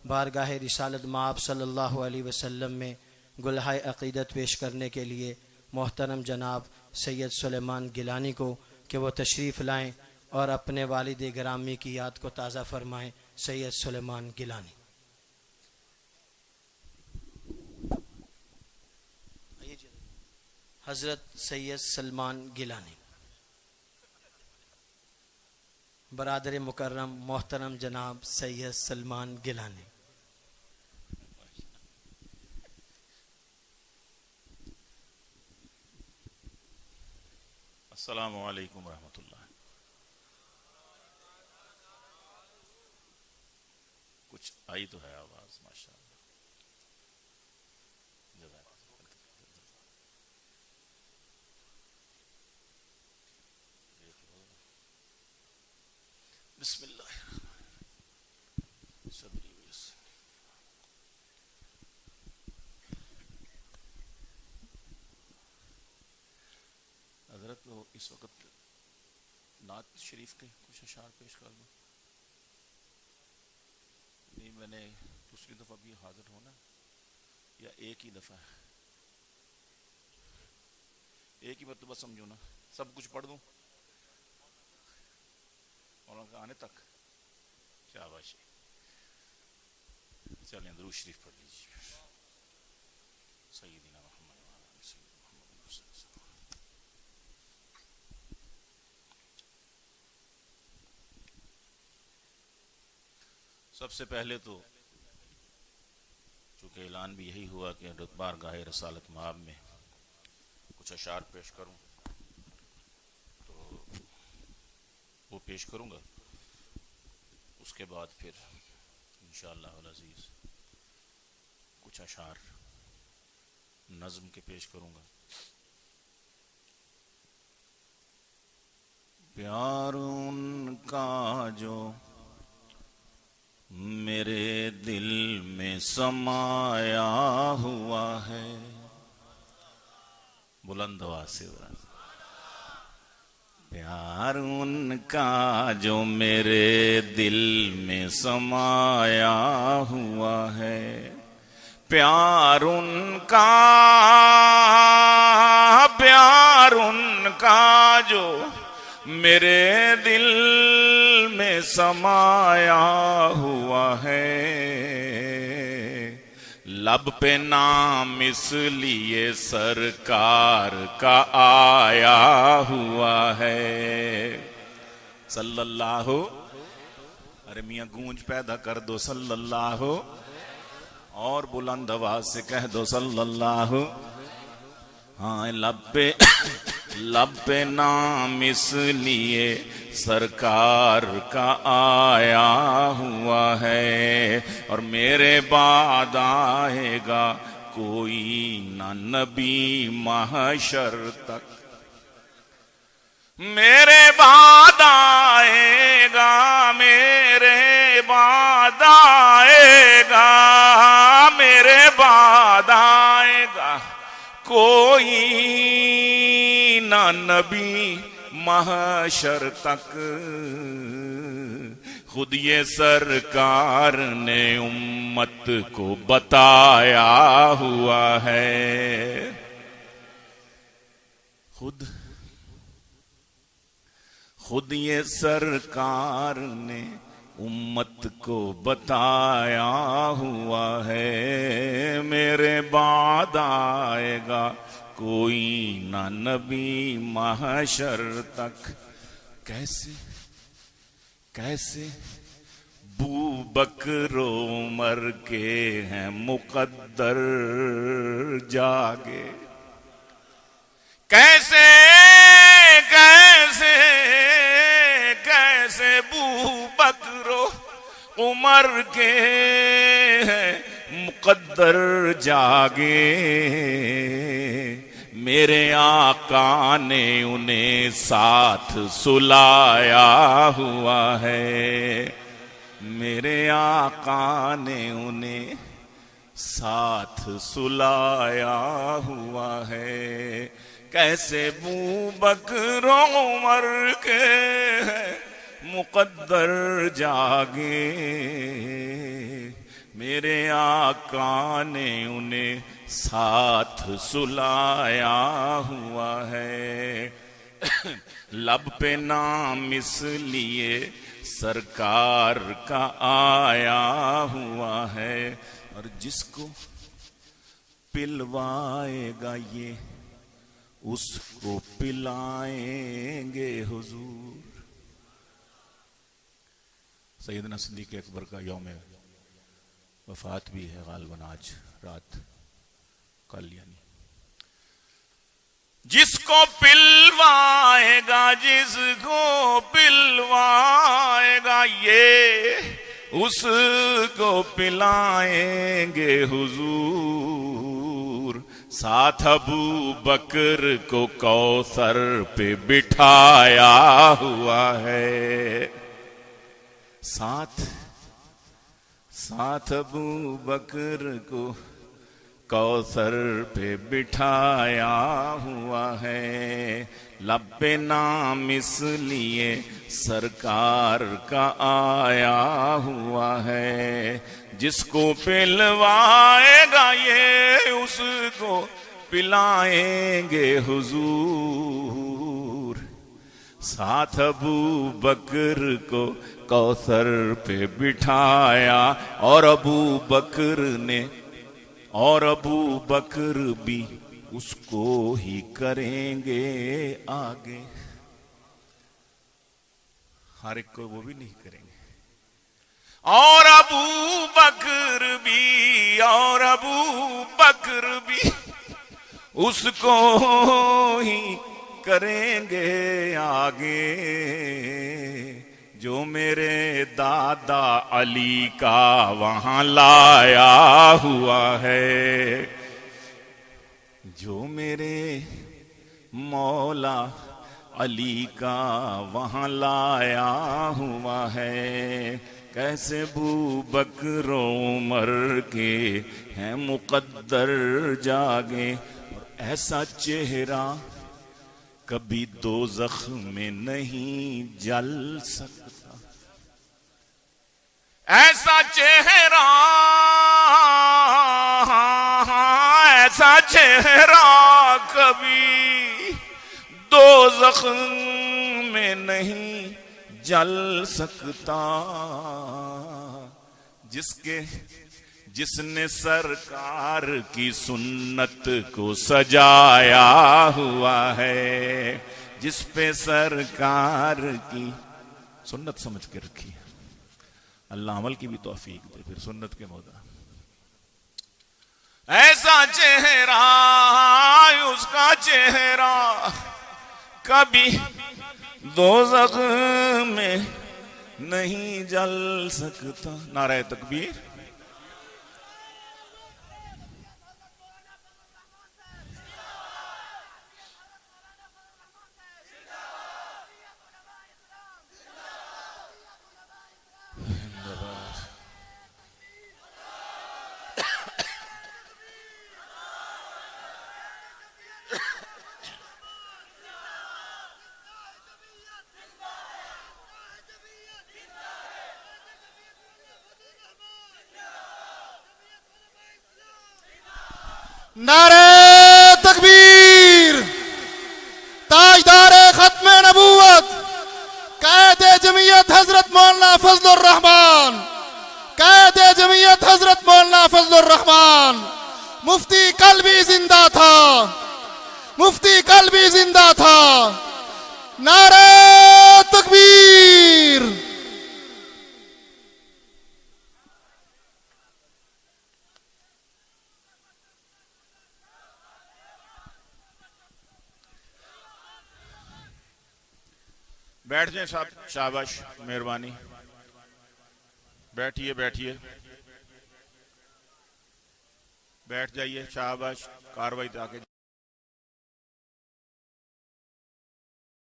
बारगाह रिसालत माब सल्लल्लाहु अलैहि वसल्लम में गुलहाए अक़ीदत पेश करने के लिए मोहतरम जनाब सैयद सुलेमान गिलानी को कि वो तशरीफ़ लाएँ और अपने वालिद गिरामी की याद को ताज़ा फरमाएँ। सैयद सुलेमान गिलानी। हज़रत सैयद सलमान गिलानी। बरादर मुकर्रम मोहतरम जनाब सैयद सलमान गिलानी। अस्सलामु अलैकुम रहमतुल्लाह। कुछ आई तो है आवाज माशाअल्लाह। बिस्मिल्लाह। हजरत को इस वक्त नात शरीफ के कुछ अशार पेश कर दूं। नहीं, मैंने दूसरी दफा भी हाजिर होना या एक ही दफा है? एक ही मरतबा समझो ना, सब कुछ पढ़ दूं और आने तक। शाबाश, चलें दुरूद शरीफ पढ़ लीजिए। सय्यदना मुहम्मद व अला सय्यदना मुहम्मद। सबसे पहले तो चूंकि ऐलान भी यही हुआ कि बारगाह रसालत माब में कुछ अशार पेश करूं, तो वो पेश करूंगा। उसके बाद फिर इंशाअल्लाह अल अज़ीज़ कुछ अशार नज़्म के पेश करूंगा। प्यार उनका जो मेरे दिल में समाया हुआ है। बुलंद आवाज से प्यार उनका जो मेरे दिल में समाया हुआ है। प्यार उनका जो मेरे दिल में समाया हुआ है। लब पे नाम इसलिए सरकार का आया हुआ है। सल्लल्लाहु, अरे मियां गूंज पैदा कर दो सल्लल्लाहु, और बुलंद आवाज से कह दो सल्लल्लाहु। हाँ, लब पे नाम इसलिए सरकार का आया हुआ है। और मेरे बाद आएगा कोई ना नबी महशर तक। मेरे बाद आएगा, मेरे बाद आएगा, मेरे बाद आएगा कोई ना नबी महशर तक। खुद ये सरकार ने उम्मत को बताया हुआ है। खुद ये सरकार ने उम्मत को बताया हुआ है। मेरे बाद आएगा कोई ना नबी महशर तक। कैसे बू बकर उमर के हैं मुकद्दर जागे। कैसे बू बकर उमर के हैं मुकद्दर जागे। मेरे आका ने उन्हें साथ सुलाया हुआ है। मेरे आका ने उन्हें साथ सुलाया हुआ है। कैसे बू बकर उमर के मुकद्दर जागे। मेरे आका ने उन्हें साथ सुलाया हुआ है। लब पे नाम इसलिए सरकार का आया हुआ है, और जिसको पिलवाएगा ये उसको पिलाएंगे हुजूर। सैयदना सिद्दीक़ अकबर का यौम वफात भी है गालिबन आज रात, कल यानी। जिसको पिलवाएगा, जिसको पिलवाएगा ये उसको पिलाएंगे हुजूर। साथ अबू बकर को कौसर पे बिठाया हुआ है। साथ अबू बकर को कौसर पे बिठाया हुआ है। लब पे नाम इसलिए सरकार का आया हुआ है। जिसको पिलवाएगा ये उसको पिलाएंगे हुजूर। साथ अबू बकर को कौसर पे बिठाया, और अबू बकर भी उसको ही करेंगे आगे। हर एक को वो भी नहीं करेंगे। और अबू बकर भी उसको ही करेंगे आगे। जो मेरे दादा अली का वहां लाया हुआ है, जो मेरे मौला अली का वहां लाया हुआ है। कैसे अबू बकर उमर के हैं मुकद्दर जागे, और ऐसा चेहरा कभी दोज़ख में नहीं जल सकता। ऐसा चेहरा कभी दोज़ख में नहीं जल सकता। जिसने सरकार की सुन्नत को सजाया हुआ है, जिस पे सरकार की सुन्नत समझ के रखी है। अल्लाह अमल की भी तौफीक दे, फिर सुन्नत के मौदा। ऐसा चेहरा, उसका चेहरा कभी दोज़ख में नहीं जल सकता। नारे तकबीर। नारे तकबीर। ताजदारे खत्मे नबूवत कायदे जमीयत हजरत मौलाना फजलुर रहमान, कायदे जमीयत हजरत मौलाना फजलुर रहमान। मुफ्ती कल भी जिंदा था, मुफ्ती कल भी जिंदा था। नारे तकबीर। बैठ जाए साहब, शाबाश, मेहरबानी। बैठिए बैठ जाइए, शाबाश। कार्रवाई आके